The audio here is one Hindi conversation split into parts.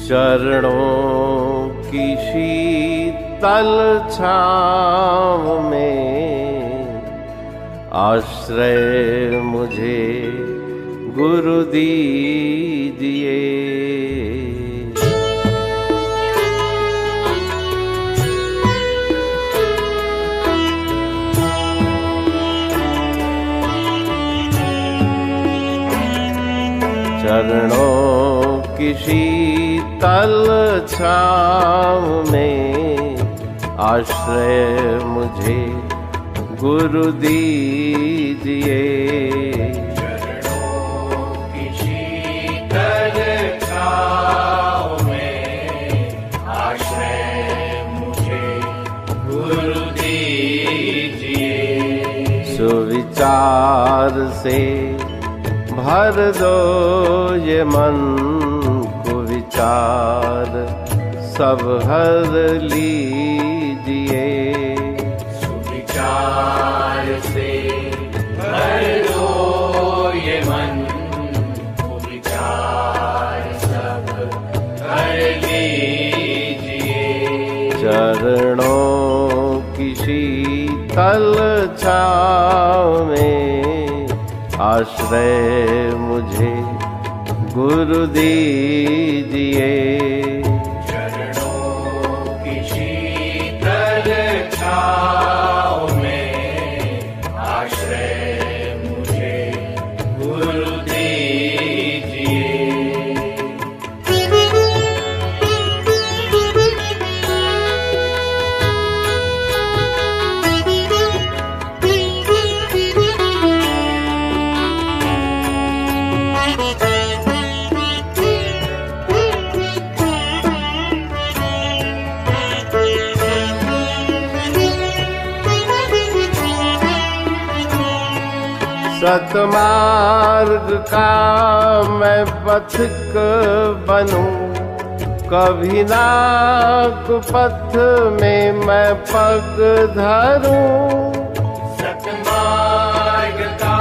चरणों की शीतल छाँव में आश्रय मुझे गुरु दीजिए। चरणों की शीतल छाँव में आश्रय मुझे गुरु दीजिए। चरणों की शीतल छाँव में आश्रय मुझे गुरु दीजिए। सुविचार से भर दो ये मन को विचार सब हर लीजिए। सुविचार से भर दो ये मन को विचार सब हर लीजिए। चरणों की शीतल छाँव में आश्रय मुझे गुरु दीजिए। चरणों की शीतल छाँव में आश्रय मुझे गुरु दीजिए। सतमार्ग का मैं पथिक बनूं, कभी ना कुपथ में मैं पग धरूं। सतमार्ग का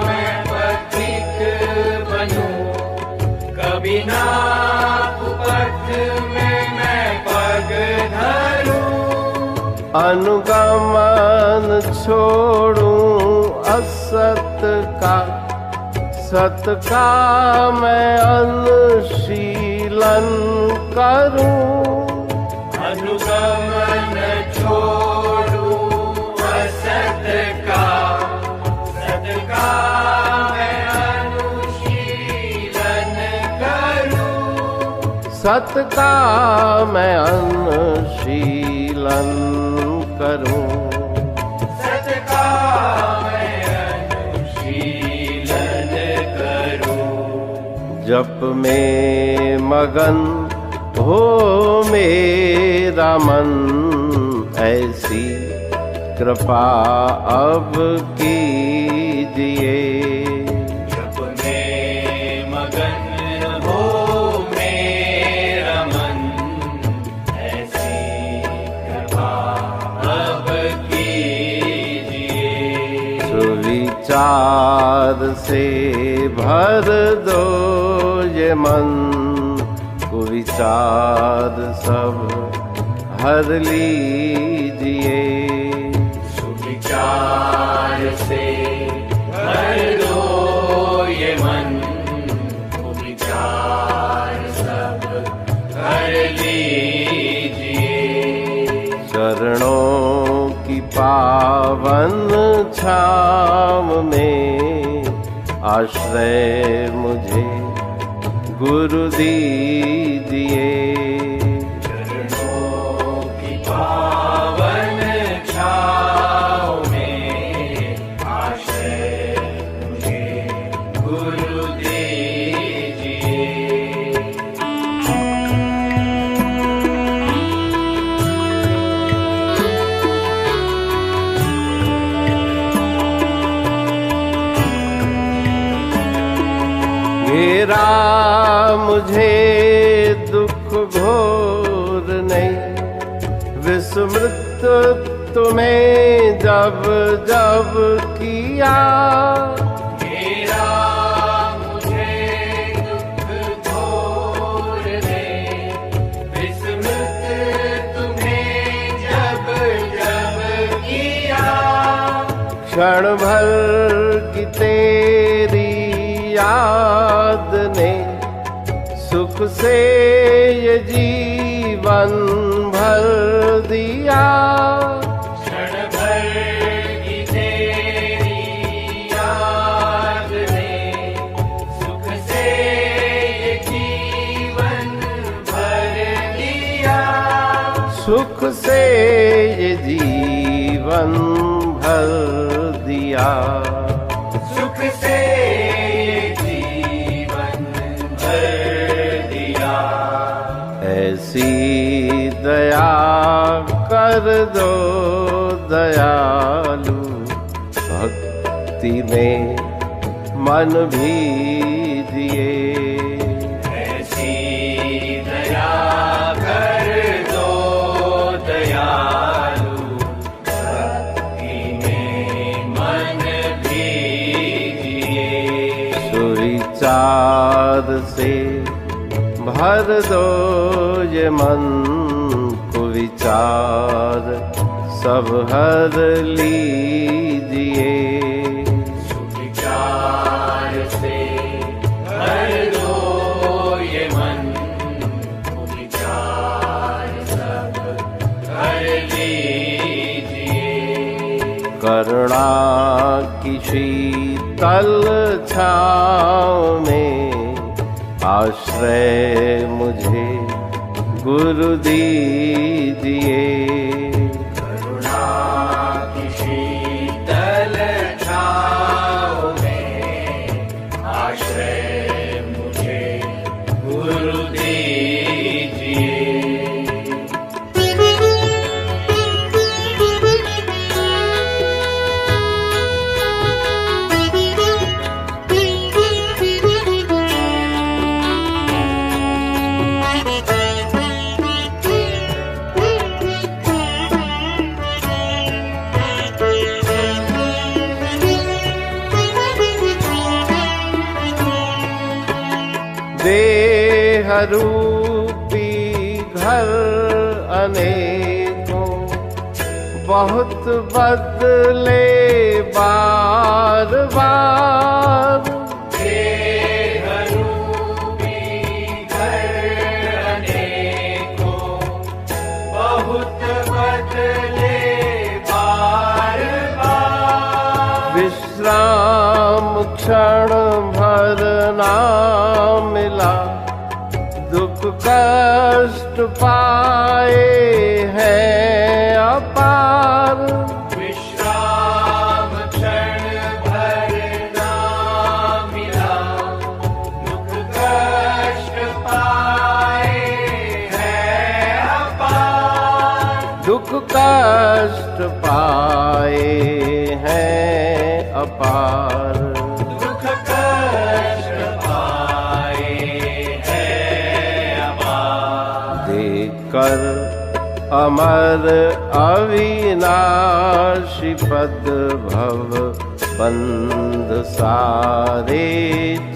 मैं पथिक बनूं, कभी ना कुपथ में मैं पग धरूं। अनुगमन छोड़ूं असत का, सत का मैं अनुशीलन करूं। अनुगमन छोड़ूं असत का, सत का मैं अनुशीलन करूं। सत का मैं अनुशीलन करूं। सत का मैं अनुशीलन करूं। जप में मगन हो मेरा मन, ऐसी कृपा अब कीजिए। जप में मगन हो मेरा मन, ऐसी कृपा अब कीजिए। सुविचार से भर दो ये मन को विचार सब हर लीजिए। सुविचार से भर दो ये मन को विचार सब हर लीजिए। चरणों की पावन छाँव में आश्रय मुझे गुरु दीजिए। चरणों की पावन छाँव में आश्रय मुझे गुरु दीजिए। घेरा मुझे दुख घोर नहीं, विस्मृत तुम्हें जब जब किया। घेरा मुझे दुख घोर ने क्षण भर की तेरी याद ने सुख से ये जीवन भर दिया। क्षण भर की तेरी याद ने सुख से ये जीवन भर दिया। सुख से ये जीवन भर दिया। सुख से ये जीवन भर दिया। ऐसी दया कर दो दयालु, भक्ति में मन भी दिए। ऐसी दया कर दो दयालु, भक्ति में मन भी दिए। सुविचार से भर दो ये मन को, विचार सब हर लीजिए। सुविचार से भर दो ये मन को, विचार सब हर लीजिए। करुणा की शीतल छाँव में आश्रय मुझे गुरु दीजिए। करुणा की शीतल छाँव में आश्रय मुझे गुरु दीजिए। देह रूपी घर अनेकों बहुत बदले बार बार। देह रूपी घर अनेकों बहुत बदले बार बार। विश्राम क्षण भर ना मिला, दुख कष्ट पाए हैं अपार। विश्राम क्षण भर ना मिला, दुख कष्ट पाए हैं अपार। दुख कष्ट पाए हैं अपार। दुख कष्ट पाए हैं अपार। देखकर अमर अविनाशी पद भव बंध सारे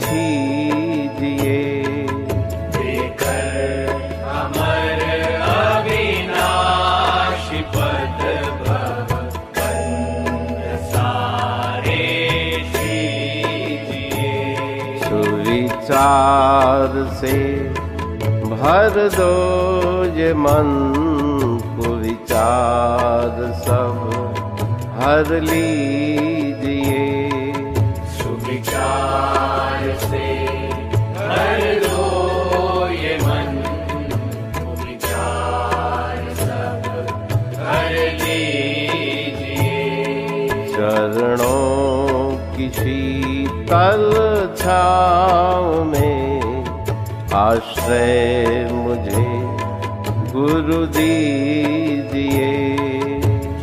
छीजिए। देकर अमर अविनाशी पद भव बंध सारे छीजिए। सुविचार से भर दो ये मन को, विचार सब हर लीजिए। सुविचार से भर दो ये मन को, विचार सब हर लीजिए। चरणों की शीतल छाँव में आश्रय मुझे गुरु दीजिए।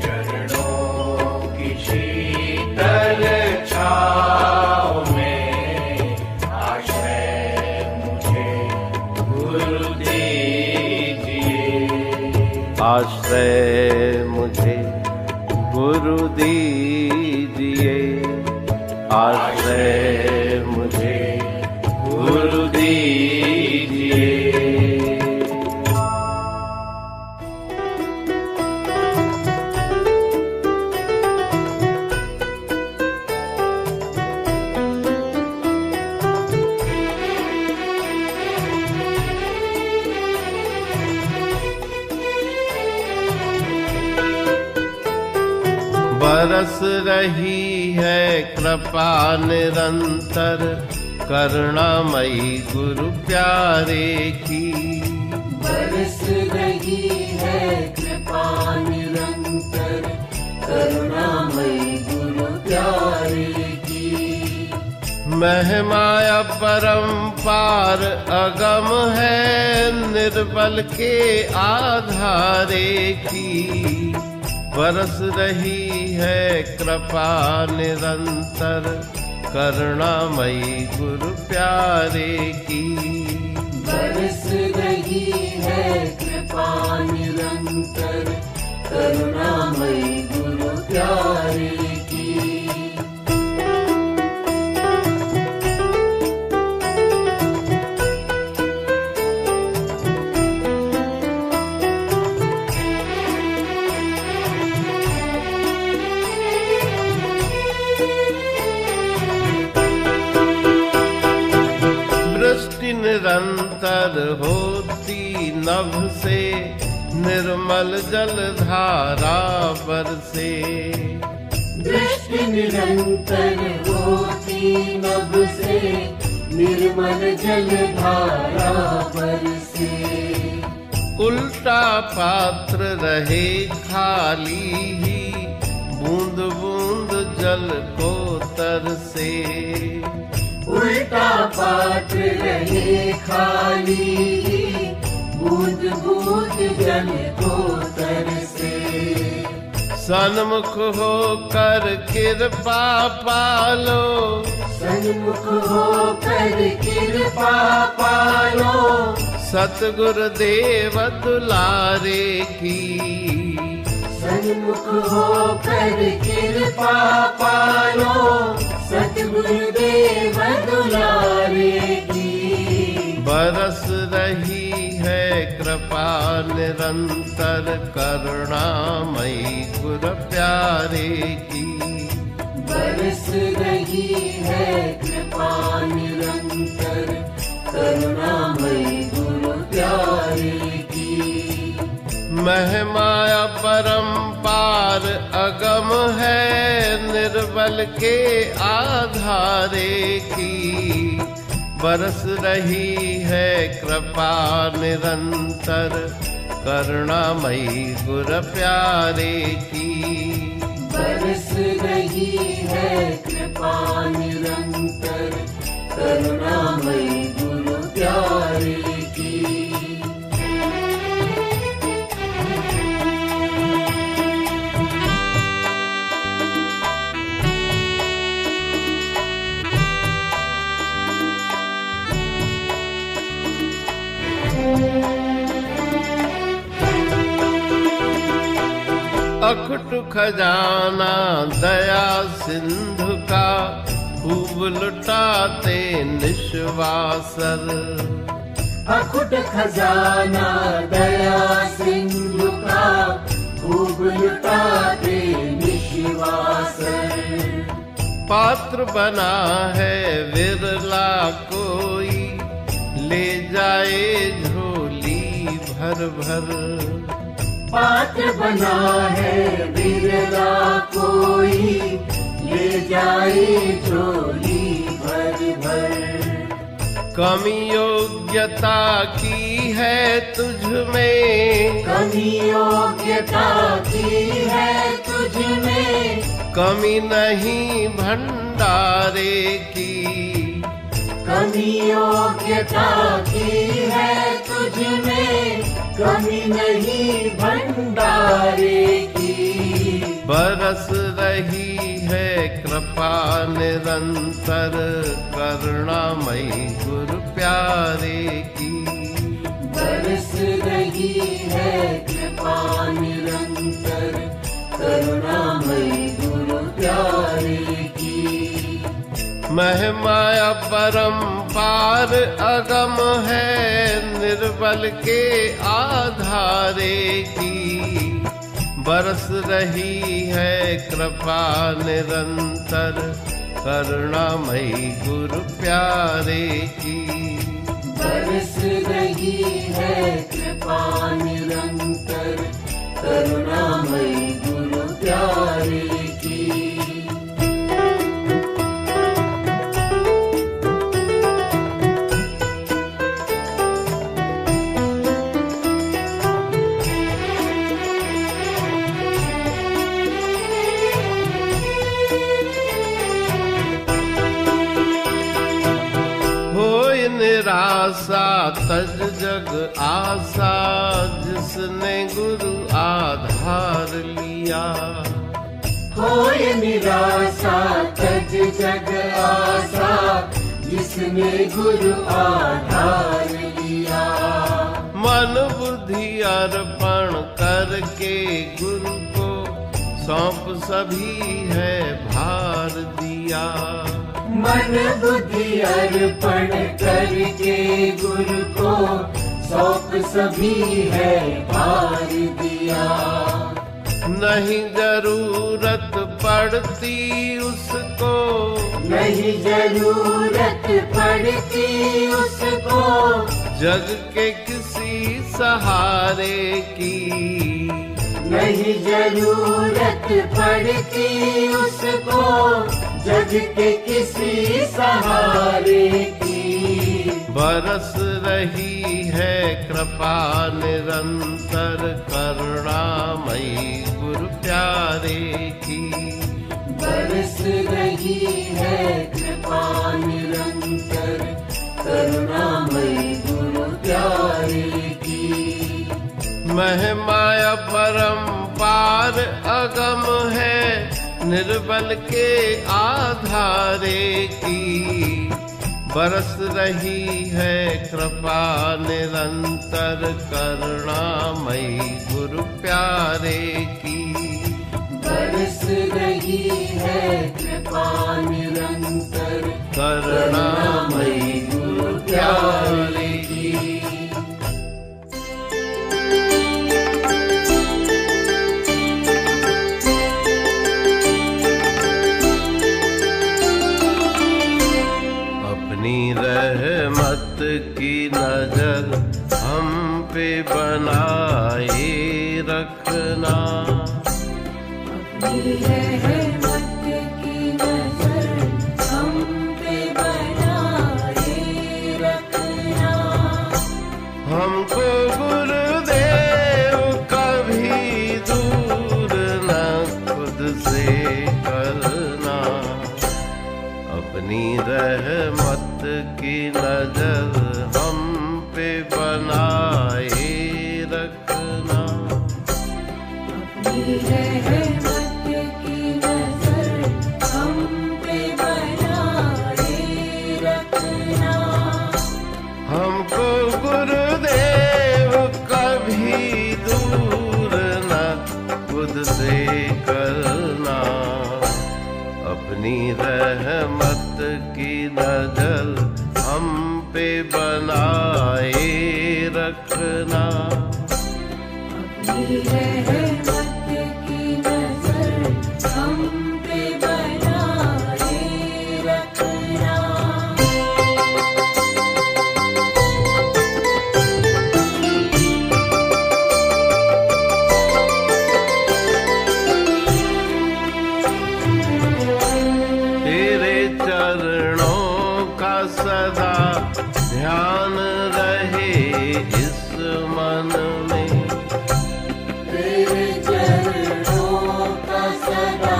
चरणों की शीतल छाँव में आश्रय मुझे गुरु दीजिए। आश्रय मुझे गुरु दीजिए। आश्रय मुझे गुरु दीजिए। बरस रही है कृपा निरंतर करुणामयी गुरु प्यारे की। बरस रही है कृपा निरंतर करुणामयी गुरु प्यारे की। महिमाया परंपार अगम है निर्बल के आधारे की। बरस रही है कृपा निरंतर करुणामयी गुरु प्यारे की। बरस रही है कृपा निरंतर करुणामयी गुरु प्यारे की। दृष्टि निरंतर होती नभ से निर्मल जल धारा बरसे। दृष्टि निरंतर होती नभ से निर्मल जल धारा बरसे। उल्टा पात्र रहे खाली ही बूंद बूंद जल को तरसे। उल्टा पात्र रहे खाली बूंद बूंद जल को तरसे। सन्मुख होकर कृपा पालो सन्मुख होकर कृपा पालो सतगुरुदेव दुलारे की। सन्मुख होकर कृपा पालो सतगुरुदेव दुलारे की। बरस रही है कृपा निरंतर करुणामयी गुरु प्यारे की। बरस रही है कृपा निरंतर करुणामयी गुरु प्यारे की। महिमाया परंपार अगम है निर्बल के आधारे की। बरस रही है कृपा निरंतर करुणामयी गुरु प्यारे की। बरस रही है कृपा निरंतर करुणामयी गुरु प्यारे की। अखुट खजाना दया सिंधु का खूब लुटाते निश्वासर। अखुट खजाना दया सिंधु का खूब लुटाते निश्वासर। पात्र बना है विरला कोई ले जाए झोली भर भर। पात्र बना है बिरला कोई ले जाए झोली भर भर। कमी योग्यता की है तुझ में कमी योग्यता की है तुझ में कमी नहीं भंडारे की। कमी योग्यता की है तुझ में कमी नहीं भंडारे की। बरस रही है कृपा निरंतर करुणामयी गुरु प्यारे की। बरस रही है कृपा निरंतर करुणामयी गुरु प्यारे की। महिमाया परंपार अगम है निर्बल के आधारे की। बरस रही है कृपा निरंतर करुणामयी गुरु प्यारे की। बरस रही है कृपा निरंतर करुणामयी गुरु प्यारे की। निराशा तज जग आशा, जिसने गुरु आधार लिया। होय निराशा तज जग आशा, जिसने गुरु आधार लिया। मन बुद्धि अर्पण करके गुरु को सौंप सभी है भार दिया। मन बुद्धि अर्पण करके गुरु को सौंप सभी है भार दिया। नहीं जरूरत पड़ती उसको, नहीं जरूरत पड़ती उसको, जग के किसी सहारे की। नहीं जरूरत पड़ती उसको, जग के किसी सहारे की। बरस रही है कृपा निरंतर, करुणामयी गुरु प्यारे की। बरस रही है कृपा निरंतर, करुणामयी गुरु प्यारे की। महिमाया परम्पार अगम है, निर्बल के आधारे की। बरस रही है कृपा निरंतर, करुणामयी गुरु प्यारे की। बरस रही है कृपा निरंतर, करुणामयी गुरु प्यारे की। अपनी रहमत की नजर हम पे बनाए रखना। अपनी रहमत की नजर हम पे बनाए रखना। हमको गुरुदेव कभी दूर न खुद से करना। अपनी रहमत की नजर हम पे बनाए रखना। अपनी रहमत की नजर हम पे बनाए रखना। हमको गुरुदेव कभी दूर न खुद से करना। अपनी रहमत की नजर हम पे बनाए रखना। अपनी रहमत की नजर हम पे बनाए रखना। तेरे चरणों का सदा ध्यान रहे इस मन में। तेरे चरणों का सदा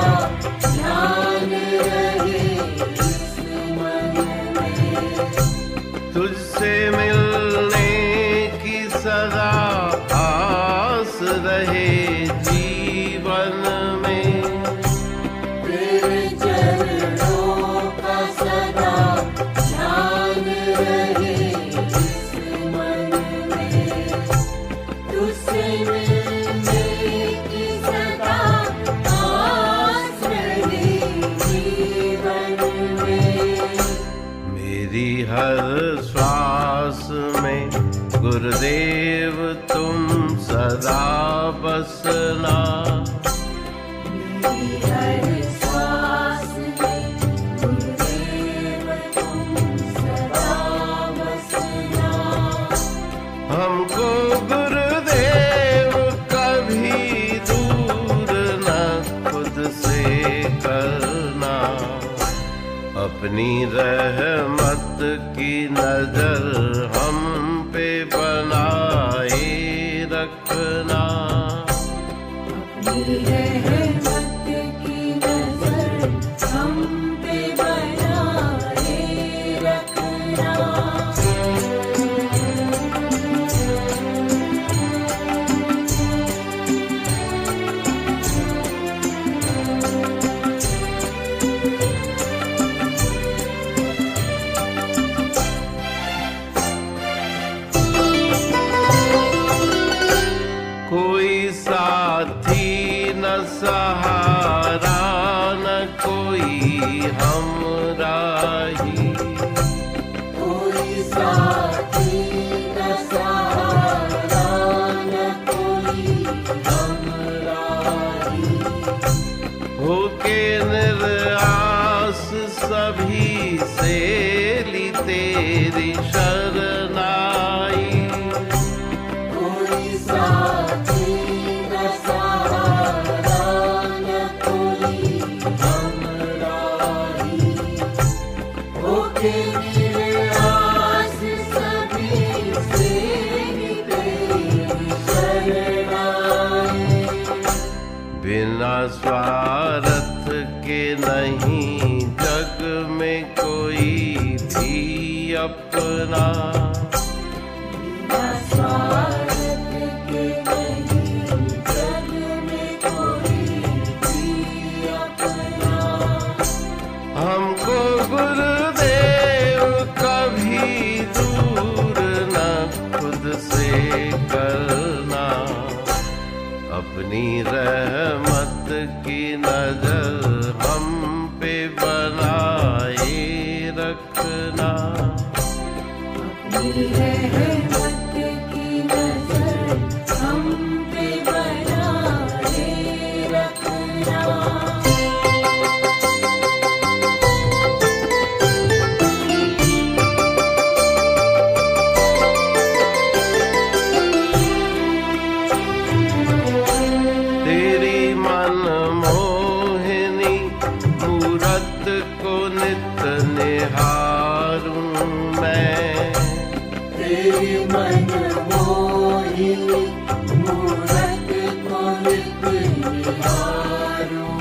ध्यान रहे इस मन में। तुझसे मिलने की सदा आस रहे जीवन में। तेरे चरणों का सदा ध्यान रहे इस मन में। तुझसे मिलने की सदा आस रहे जीवन में। मेरी हर श्वास में गुरुदेव तुम सदा बसना। मेरी हर श्वास में गुरुदेव तुम सदा बसना। हमको गुरुदेव कभी दूर न खुद से करना। अपनी रहमत की नजर हम पे बनाए रखना। अपनी रहमत की नजर हम पे बनाए रखना। साथी न सहारा न कोई हमराही। होके निरास सभी से ली तेरी शरणाई। कोई साथी न सहारा न कोई हमराही। होके निरास सभी से तेरी शरणाई। बिना स्वार्थ के नहीं जग में कोई भी अपना। बिना स्वार्थ के नहीं जग में कोई भी अपना। हमको गुरुदेव कभी दूर न खुद से करना। अपनी रहमत की नजर हम पे बनाए रखना। अपनी रहमत की नजर हम पे बनाए रखना। तेरी मन मोहिनी मूरत को नित निहारूं मैं। तेरी मन मोहिनी मूरत को नित निहारूं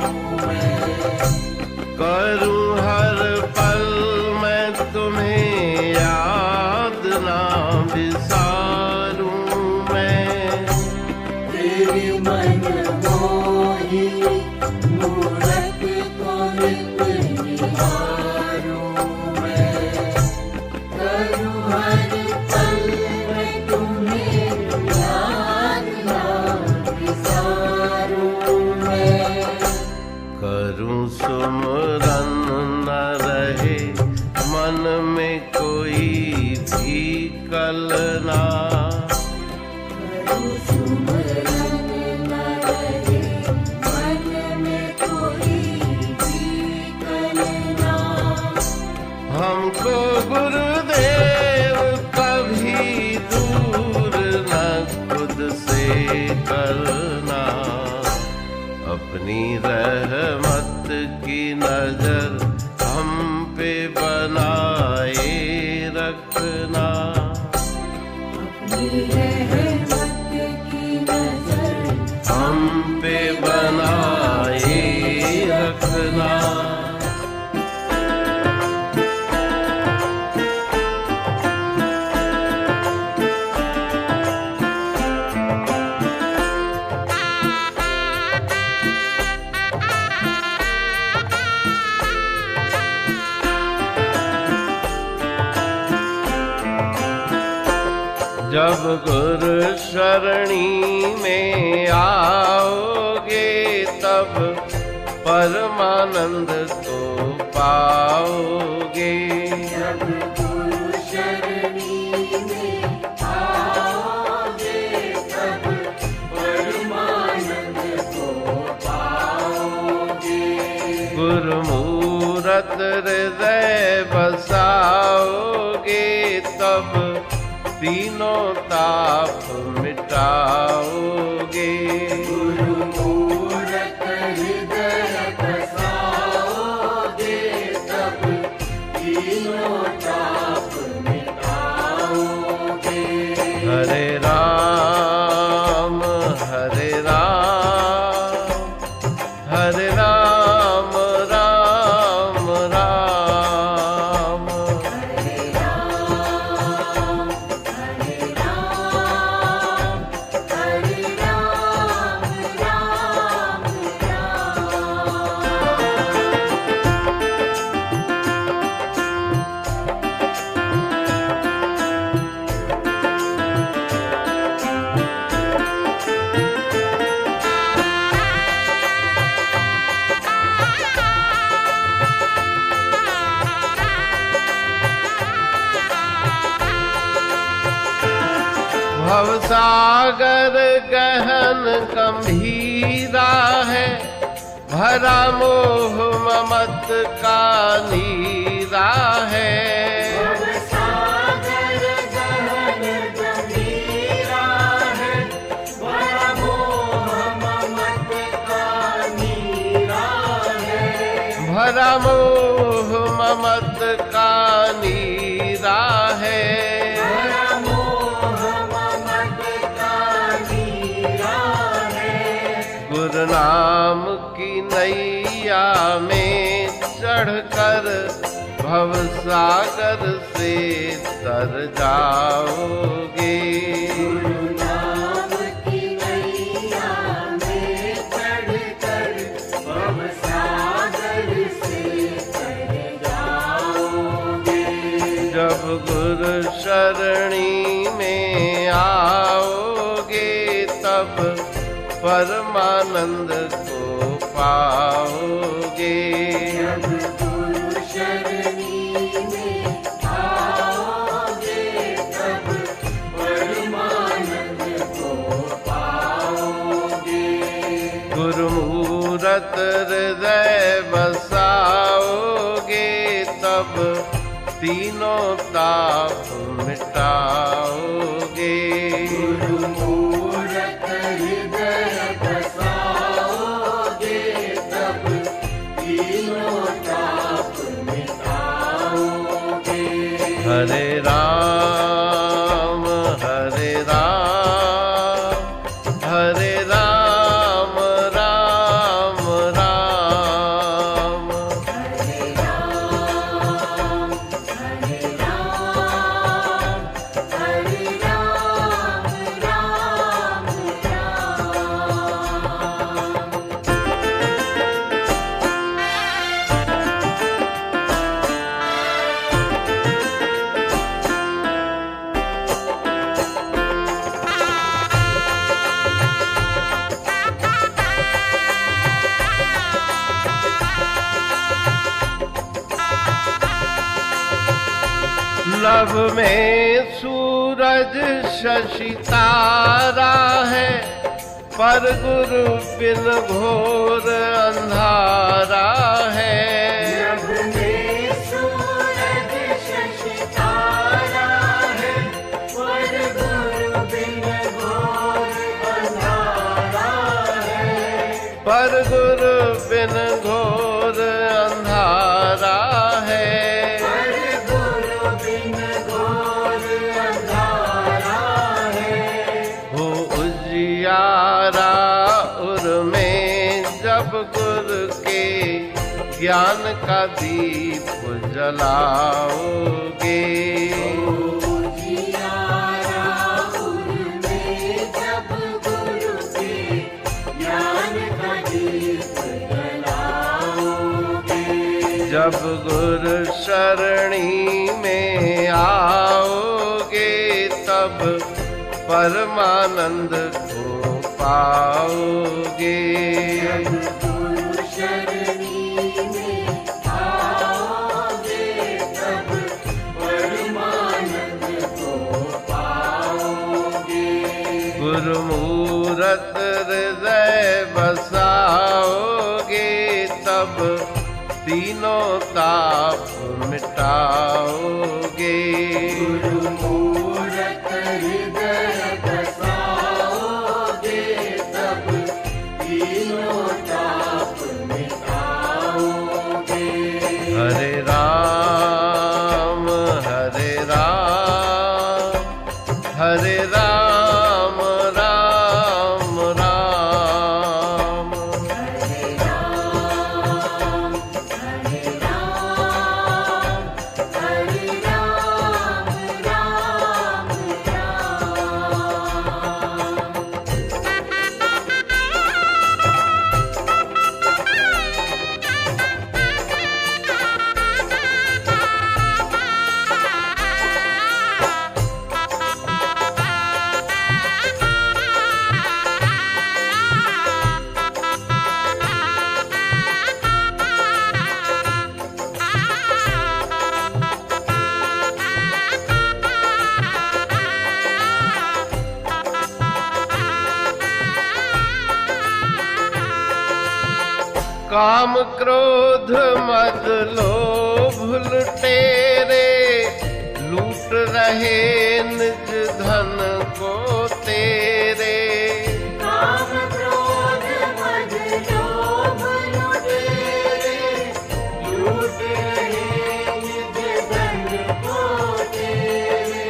मैं। करूं हर पल मैं तुम्हें याद ना बिसारूं मैं। तेरी मन मोहिनी मूरत को नित निहारूं मैं। करूं हर पल मैं तुम्हें याद ना बिसारूं मैं। करूं सुमरन न रहे मन में कोई भी कलना। करूं सुमरन न रहे मन में कोई भी कलना। हमको गुरुदेव कभी दूर न खुद से करना। अपनी रहमत की नजर हम पे बनाए रखना। अपनी रहमत की नजर हम पे बनाए रखना। जब गुरु शरणी में आओगे तब परमानंद को पाओगे। जब गुरु शरणी में आओगे तब परमानंद को पाओगे। गुरुमूरत हृदय बसाओगे तब तीनों ताप मिटाओगे। गुरुमूरत हृदय बसाओगे तब तीनों ताप मिटाओगे। हरे राम हरे राम हरे राम राम राम। हरे राम हरे राम हरे भवसागर गहन गंभीरा है, भरा मोह ममत का नीरा है। भवसागर गहन गंभीरा है, भरा मोह ममत का नीरा है। भरा मोह ममत का नीरा है। गुरु नाम की नैया में चढ़कर भवसागर से तर जाओगे। गुरु नाम की नैया में चढ़कर भवसागर से तर जाओगे। जब गुरु शरणी में आओगे तब परमानंद को पाओगे। जब गुरु शरणी में आओगे तब परमानंद को पाओगे। गुरु मूरत हृदय बसाओगे तब तीनों ताप मिटाओगे। गुरु मूरत हृदय बसाओगे तब तीनों ताप मिटाओगे। हरे राम हरे राम, हरे राम राम राम। हरे राम हरे राम, हरे राम राम राम। नभ में सूरज शशि तारा है, पर गुरु बिन घोर अंधारा है। नभ में सूरज शशि तारा है, पर गुरु बिन घोर अंधारा है। पर गुरु बिन घोर अंधारा है। पर गुरु बिन घोर अंधारा है। हो उजियारा उर में जब गुरु के ज्ञान का दीप जलाओगे। उजियारा उर में जब गुरु के ज्ञान का दीप जलाओगे। जब गुरु शरणी में आओगे तब परमानंद को पाओगे। जब गुरु शरणी में आओगे तब परमानंद को पाओगे। गुरु मूरत हृदय बसाओगे तब तीनों ताप मिटाओगे। गुरु मूरत हृदय बसाओगे तब तीनों ताप मिटाओगे। हरे राम हरे राम, हरे राम राम राम। हरे राम हरे राम, हरे राम काम क्रोध मद लोभ लुटेरे, लूट रहे निज धन को तेरे। काम क्रोध मद लोभ लुटेरे, लूट रहे निज धन को तेरे।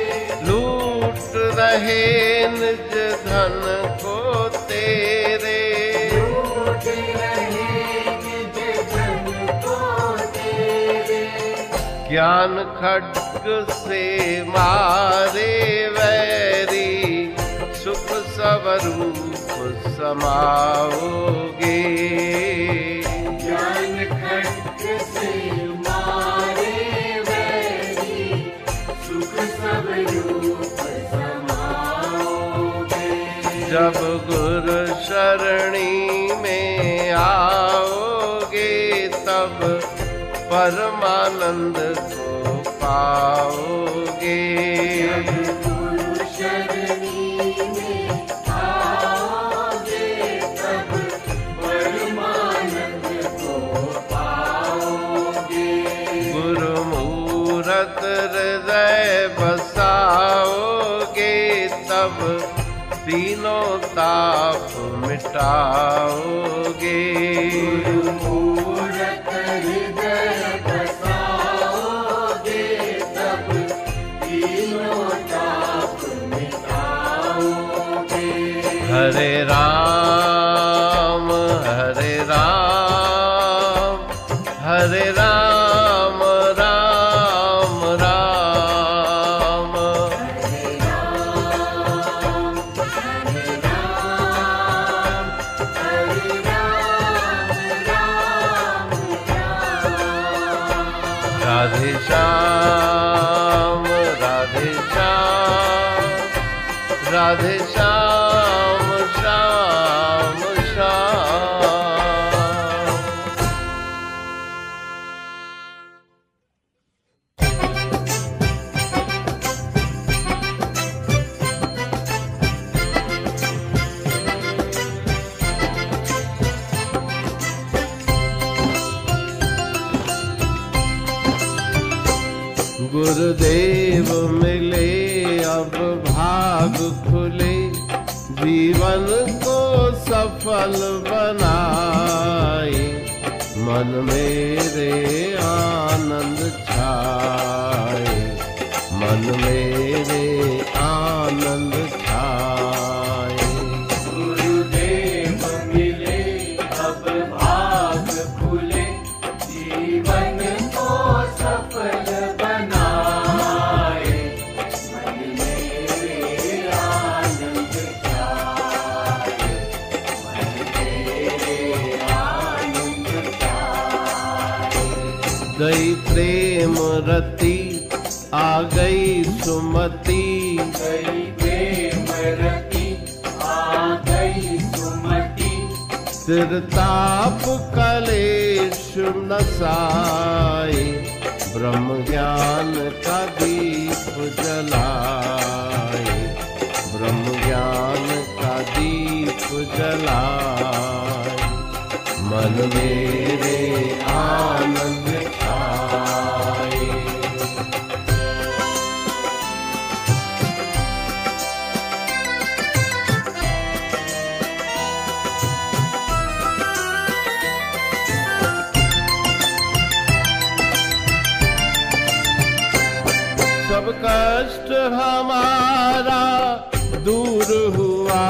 लूट रहे निज धन को तेरे। लूट रहे निज धन को तेरे। ज्ञान खड्ग से मारे वैरी, सुख सब रूप समाओगे। ज्ञान खड्ग से मारे वैरी, सुख सब रूप समाओगे। जब गुरु शरणी में आओगे, तब परमानंद को पाओगे। जब गुरु शरणी में आओगे, तब परमानंद को पाओगे। गुरु मूरत हृदय बसाओगे, तब तीनों ताप मिटाओगे। गुरु मूरत हृदय बसाओगे, तब तीनों ताप मिटाओगे। हरे राम हरे राम, हरे राम राम राम। हरे राम हरे राम, हरे राम राम राम। राधे श्याम राधे श्याम, राधे श्याम श्याम श्याम। गुरुदेव मिले अब भाग खुले, जीवन को सफल बनाए। मन मेरे आनंद छाए, मन मेरे आनंद छाए। गुरुदेव मिले अब भाग खुले, जीवन को सफल बनाए। मन मेरे आनंद छाए, मन मेरे आनंद छाए। गई प्रेम रति आ गई सुमति, गई प्रेम रति आ गई सुमति। तिरताप कलेश नसाए, ब्रह्म ज्ञान का दीप जलाए। ब्रह्म ज्ञान का दीप जलाए। मन मेरे आनंद छाए। सब कष्ट हमारा दूर हुआ,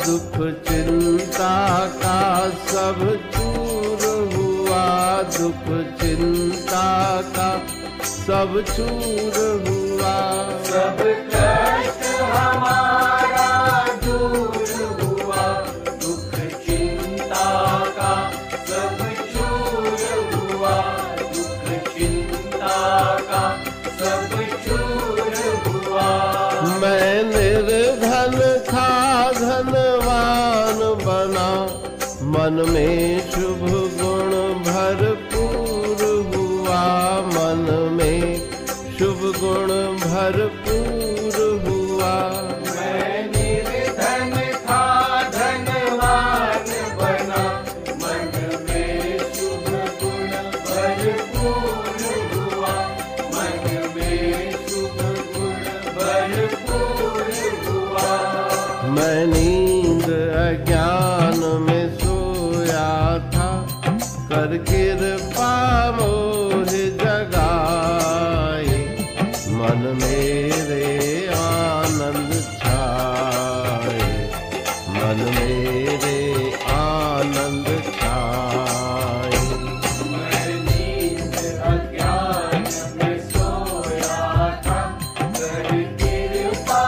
दुख चिंता का सब चूर हुआ। दुख चिंता का सब चूर हुआ। सब कष्ट हमारा दूर हुआ, दुख चिंता का सब चूर हुआ। दुख चिंता का सब चूर हुआ। मैं निर्धन था धनवान बना, मन में शुभ गुण भरपूर हुआ। मन में शुभ गुण भरपूर हुआ। मैं निर्धन था धनवान बना, मन में मैं नींद अज्ञान में सोया था, कर कृपा मोहि जगाए, मन मेरे आनंद छाए, मन मेरे आनंद छाए। मैं नींद अज्ञान में सोया था, कर कृपा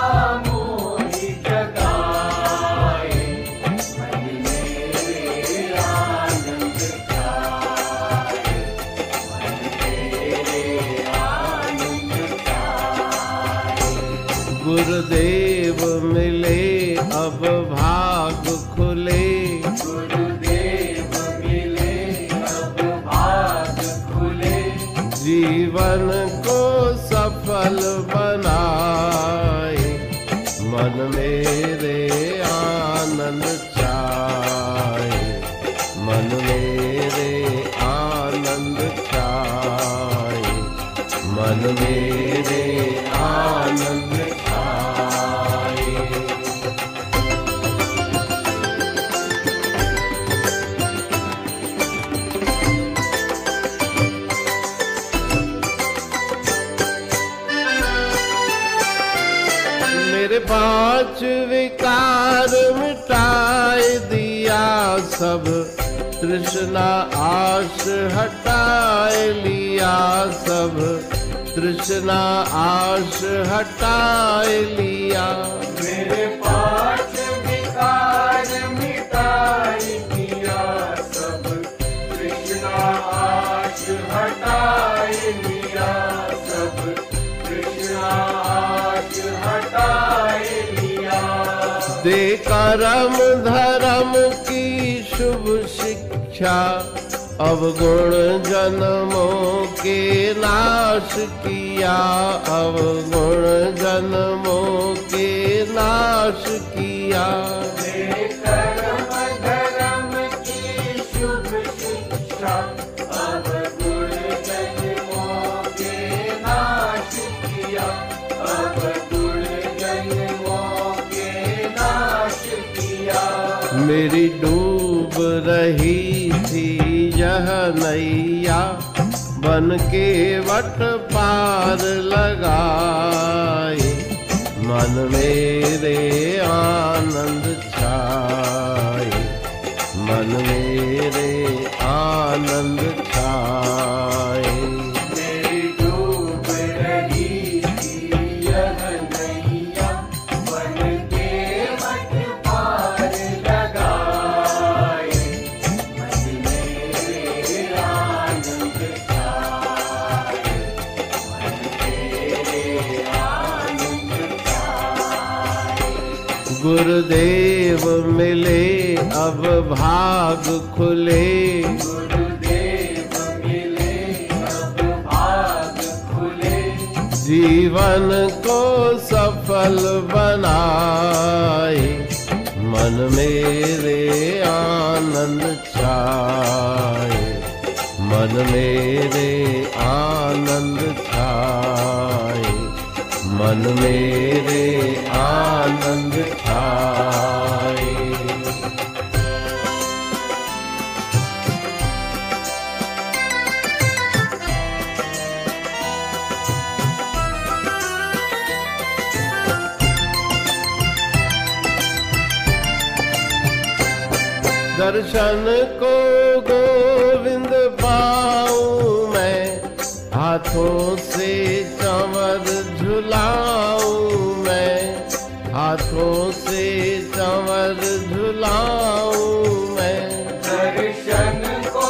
मोहि जगाए, मन मेरे आनंद छाए, मन मेरे आनंद छाए। गुरुदेव मिले अब भाग खुले, गुरुदेव मिले अब भाग खुले, जीवन को सफल बनाए, मन मेरे आनंद छाए, मन मेरे आनंद छाए, मन मेरे आनंद छाए। मेरे 5 विकार मिटाए दिया सब, तृष्णा आश हटाए लिया सब, तृष्णा आश हटाए लिया। मेरे 5 विकार मिटाई दिया सब, तृष्णा आश हटाए लिया सब, तृष्णा आश हटाए लिया। दे कर्म धर्म की शुभ शिक्षा, अवगुण जन्मों के नाश किया, अवगुण जन्मों के नाश किया। दे कर्म धर्म की शुभ शिक्षा, अवगुण जन्मों के नाश किया, अवगुण जन्मों के नाश किया। मेरी डूब रही थी यह नैया, बन के वट पार लगाए, मन मेरे आनंद छाए, मन मेरे आनंद छाए। मेरी डूब रही थी यह नैया, बन के वट पार लगाए, मन मेरे आनंद छाए, मन मेरे आनंद छाए। गुरुदेव मिले अब भाग खुले, गुरुदेव मिले अब भाग खुले, जीवन को सफल बनाए, मन मेरे आनंद छाए, मन मेरे आनंद छाए, मन मेरे आनंद छाए। दर्शन को गोविंद पाऊं मैं, हाथों से चंवर झुलाऊं मैं, हाथों से चंवर झुलाऊं मैं। दर्शन को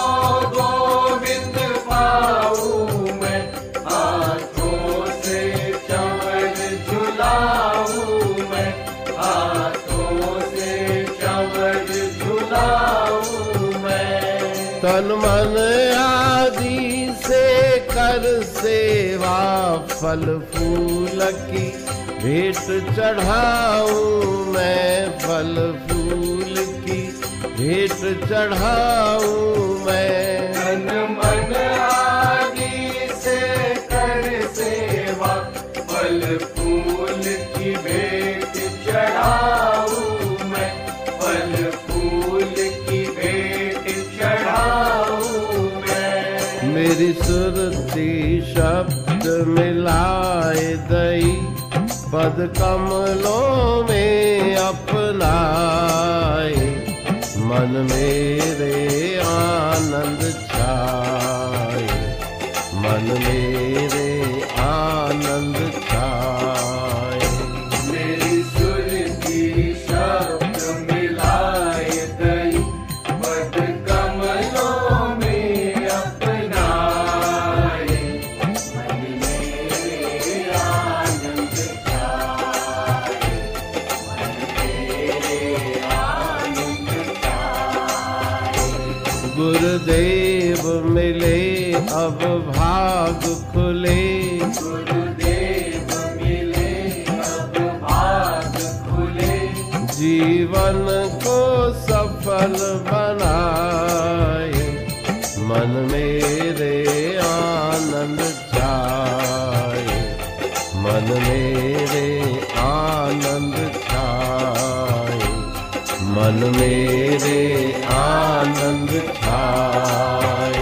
गोविंद पाऊं मैं, हाथों से चंवर झुलाऊं मैं, हाथों से चंवर झुलाऊं मैं। तन मन आदि से कर सेवा, फल फूल की भेंट चढ़ाऊं मैं, फल फूल की भेंट चढ़ाऊं मैं। तन मन आदि से कर सेवा, फल फूल की भेंट चढ़ाऊं सुरती शब्द मिलाए दई पद कमलों में अपनाए मन मेरे आनंद छाए मन मेरे आनंद छाए मेरी सुरती शब्द मिलाए दई पद कमलों में अपनाए मन मेरे आनंद छाए मन मेरे आनंद छाए। गुरुदेव मिले अब भाग खुले गुरुदेव मिले अब भाग खुले जीवन को सफल बनाए मन मेरे आनंद छाए मन मेरे आनंद छाए मन मेरे आनंद छाए।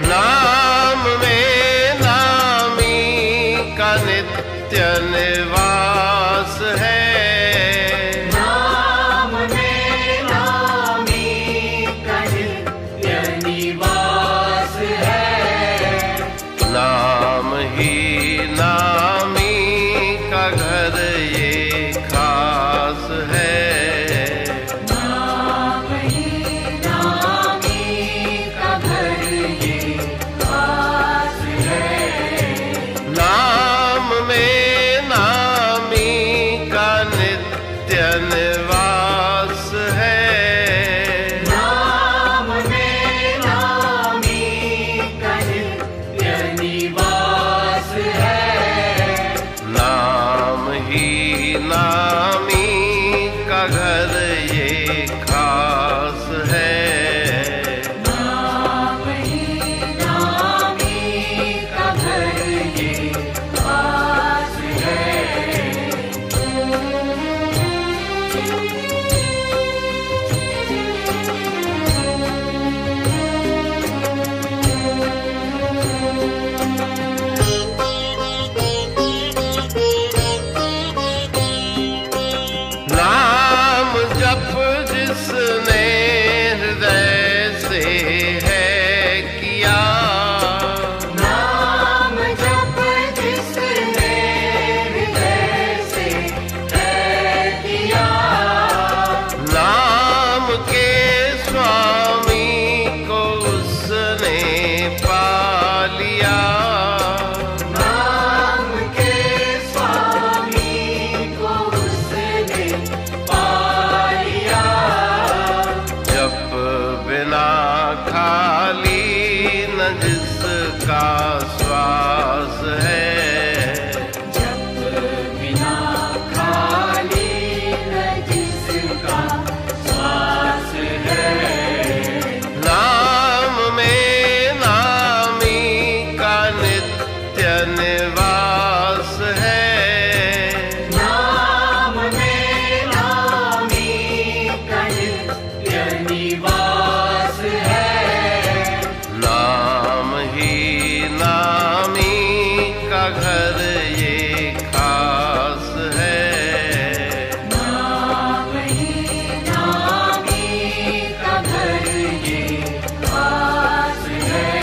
नाम में नामी का नित्य निवास है नाम में नामी का नित्य निवास है नाम ही नामी का घर ये खास है नाम ही नामी का घर ये खास है नाम में नामी का नित्य निवास है नाम में नामी का नित्य निवास है नाम ही नामी का घर ये खास है नाम ही नामी का घर ये खास है। नाम जप जिसने हृदय से है किया नाम जप जिसने हृदय से है किया नाम के स्वामी को उसने पा लिया नाम के स्वामी को उसने पा लिया जप बिना खाली न जिसका श्वास है जब बिना खाली न जिसका श्वास है नाम में नामी का नित्य निवास है नाम में नामी का नित्य निवास है नाम ही नामी का घर ये खास है नाम ही नामी का घर ये खास है।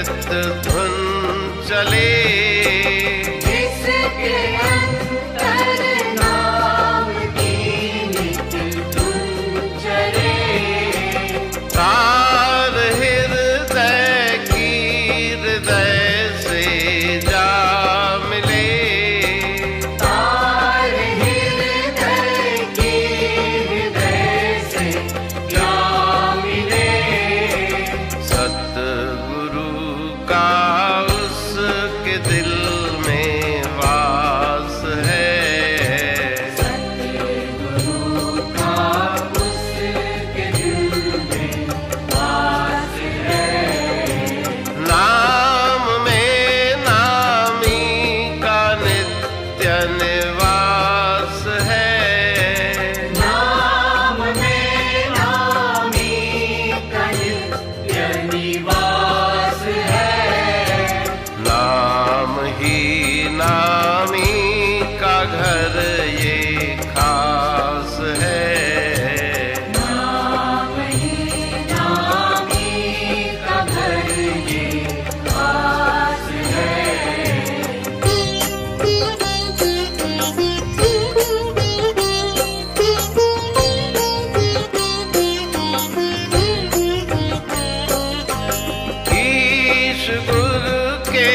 चित धुन चले। जिसके अंतर नाम की नित धुन चले। तार हृदय की हृदय से जा मिले। तार हृदय की हृदय से जा मिले। सतगुरु का उसके दिल में वास है। सतगुरु का उसके दिल में वास है। नाम में नामी का नित्य निवास है। नाम में नामी का नित्य निवास है। नाम ही नामी का घर ये खास है। नाम ही नामी का घर ये खास ईश गुरु के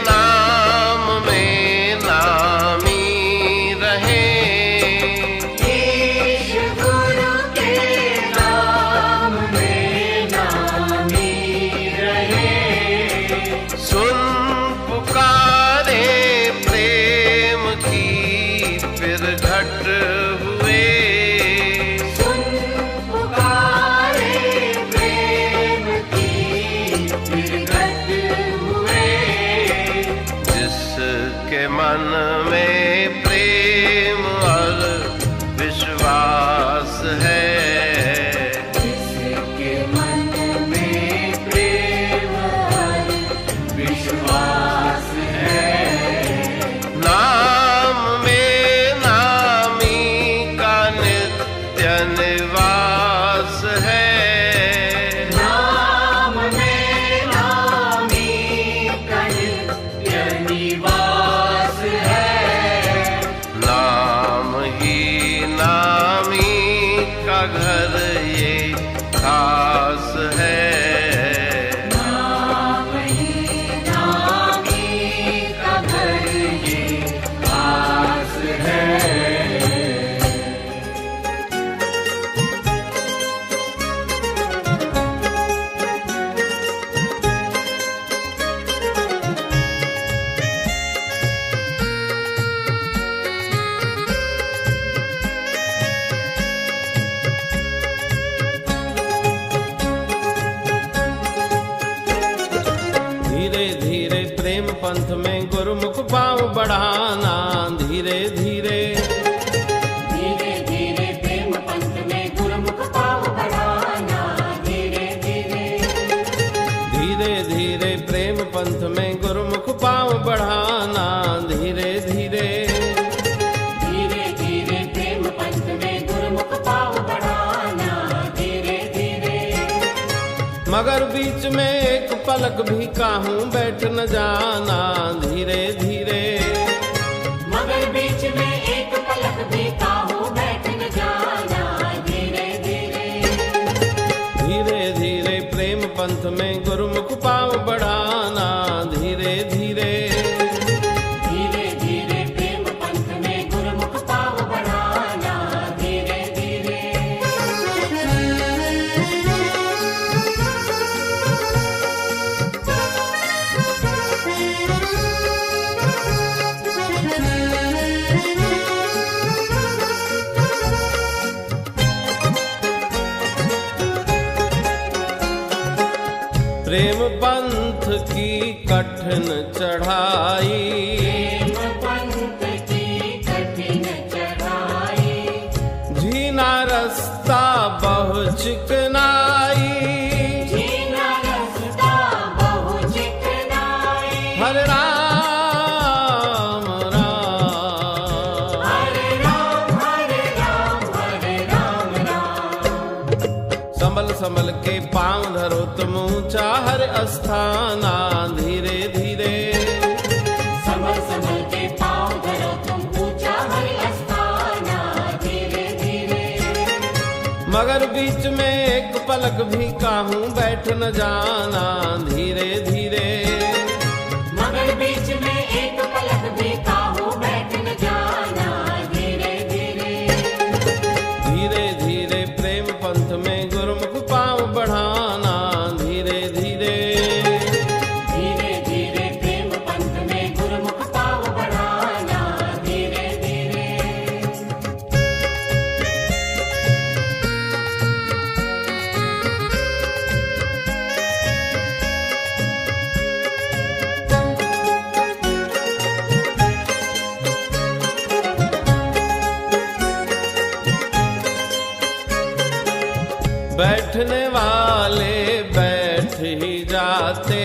नाम में नामी रहे। ईश गुरु के नाम में नामी रहे। सुन पुकारे प्रेम की फिर घट हुए। सुन पुकारे प्रेम की फिर घट हुए। जिसके मन में प्रेम और विश्वास है। जिसके मन में प्रेम और विश्वास है। नाम में नामी का नित्य निवास है। नाम में नामी का नित्य निवास है। नाम ही नामी का घर ये खास है। नाम ही नामी का घर ये खास है। धीरे धीरे प्रेम पंथ में गुरुमुख पाँव बढ़ाना। धीरे धीरे धीरे धीरे प्रेम पंथ में गुरुमुख पाँव बढ़ाना। धीरे धीरे धीरे धीरे प्रेम पंथ में गुरुमुख पाँव बढ़ाना। धीरे धीरे धीरे धीरे प्रेम पंथ में गुरुमुख पाँव बढ़ाना। धीरे धीरे मगर बीच में एक पलक भी काहूँ बैठ न जाना। धीरे धीरे मगर बीच में एक पलक भी काहू बैठ न जाना। धीरे धीरे धीरे धीरे प्रेम पंथ में गुरुमुख पाँव बढ़ाना। धीरे धीरे धीरे धीरे प्रेम पंथ में गुरुमुख पाँव बढ़ाना। धीरे धीरे प्रेम पंथ की कठिन चढ़ाई। प्रेम पंथ की कठिन चढ़ाई। जीना रास्ता बहु चिकनाई। जीना रास्ता बहु चिकनाई। हरे राम राम हरे राम हरे राम हरे राम राम। संभल संभल के पांव धरो तुम ऊंचा हर अस्थाना धीरे धीरे संभल संभल के पाँव धरो तुम ऊंचा हरि अस्थाना धीरे धीरे मगर बीच में एक पलक भी काहूं बैठ न जाना धीरे धीरे मगर बीच में एक पलक भी काहू बैठ न जाना धीरे धीरे धीरे धीरे प्रेम पंथ में गुरुमुख पांव बढ़ाना धीरे धीरे धीरे धीरे प्रेम पंथ में गुरुमुख पाँव बढ़ाना धीरे धीरे बैठने वाले बैठ ही जाते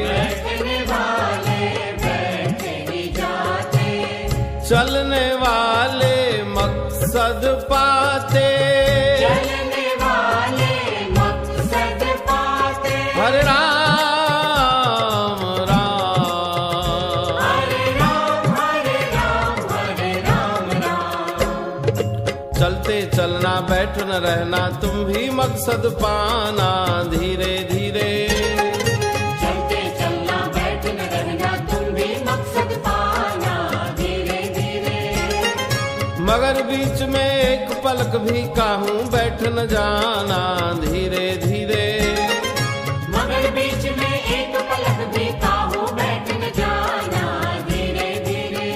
बैठने वाले बैठ ही जाते चलने वाले मकसद पाते चलने वाले मकसद पाते हरे राम राम हरे राम हरे राम हरे राम राम चलते चलना बैठ न रहना तुम भी मकसद पाना धीरे धीरे चलते चलना बैठ न रहना तुम भी मकसद पाना धीरे धीरे मगर बीच में एक पलक भी काहूं बैठ न जाना धीरे धीरे मगर बीच में एक पलक भी काहू बैठ न जाना धीरे धीरे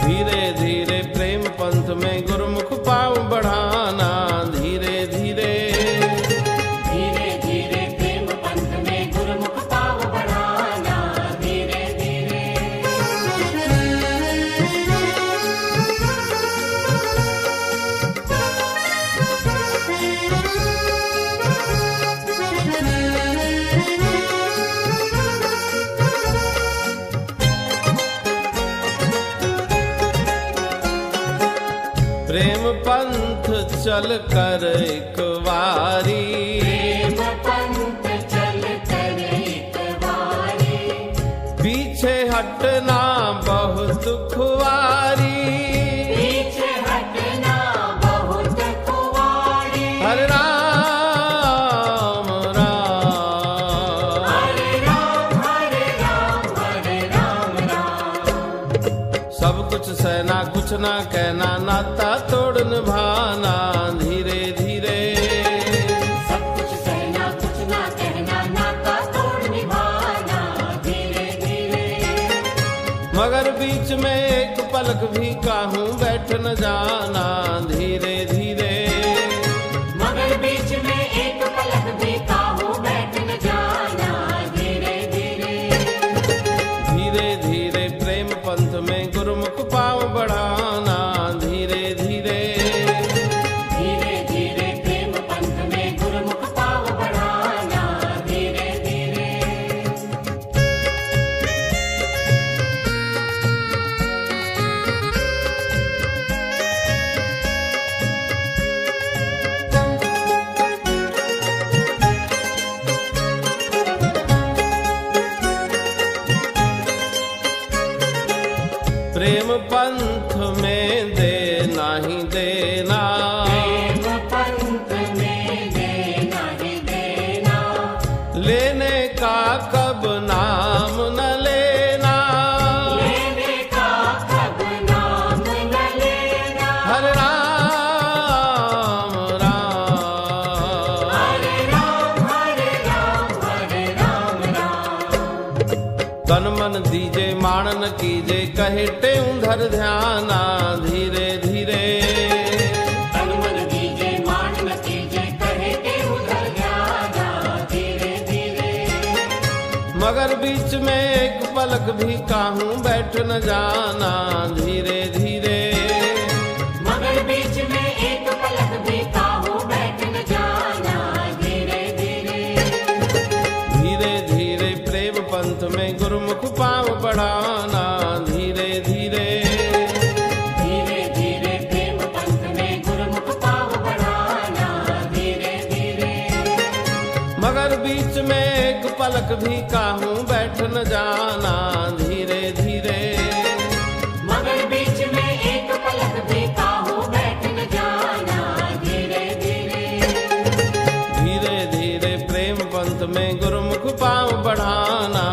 धीरे धीरे प्रेम पंथ में गुरुमुख पांव बढ़ाना धीरे धीरे धीरे धीरे प्रेम पंथ में गुरुमुख पाँव बढ़ाना धीरे धीरे प्रेम पंथ चल कर एक वारी प्रेम पंथ चल कर एक बारी पीछे हटना बहुत खुआरी पीछे हटना बहुत खुआरी हरे राम राम हरे राम हरे राम हरे राम राम सब कुछ सहना कुछ ना कहना नाता तोड़ निभाना धीरे धीरे सब कुछ सहना कुछ ना कहना नाता तोड़ निभाना धीरे धीरे मगर बीच में एक पलक भी काहूं बैठ न जाना धीरे धीरे मगर बीच में एक पलक भी काहू बैठ न जाना धीरे धीरे धीरे धीरे प्रेम पंथ में गुरुमुख पांव बढ़ाना धीरे धीरे धीरे धीरे प्रेम पंथ में गुरुमुख पाँव बढ़ाना धीरे धीरे प्रेम पंथ में देना ही देना प्रेम पंथ में देना ही देना लेने का कब नाम न लेना लेने का कब नाम न लेना हरे राम राम हरे राम हरे राम हरे राम राम तन मन दीजे मान न कीजे कहे टेऊं धर ध्याना धीरे धीरे तन मन दीजे मान न कीजे कहे के उधर जाना धीरे धीरे मगर बीच में एक पलक भी काहूं बैठ न जाना धीरे धीरे मगर बीच में एक पलक भी काहू बैठ न जाना धीरे धीरे धीरे धीरे प्रेम पंथ में गुरुमुख पांव बढ़ाना धीरे धीरे धीरे धीरे प्रेम पंथ में गुरुमुख पाँव बढ़ाना धीरे धीरे पलक भी काहूं बैठ न जाना धीरे धीरे। मगर बीच में एक पलक भी काहू बैठ न जाना धीरे धीरे। धीरे धीरे प्रेम पंथ में गुरुमुख पांव बढ़ाना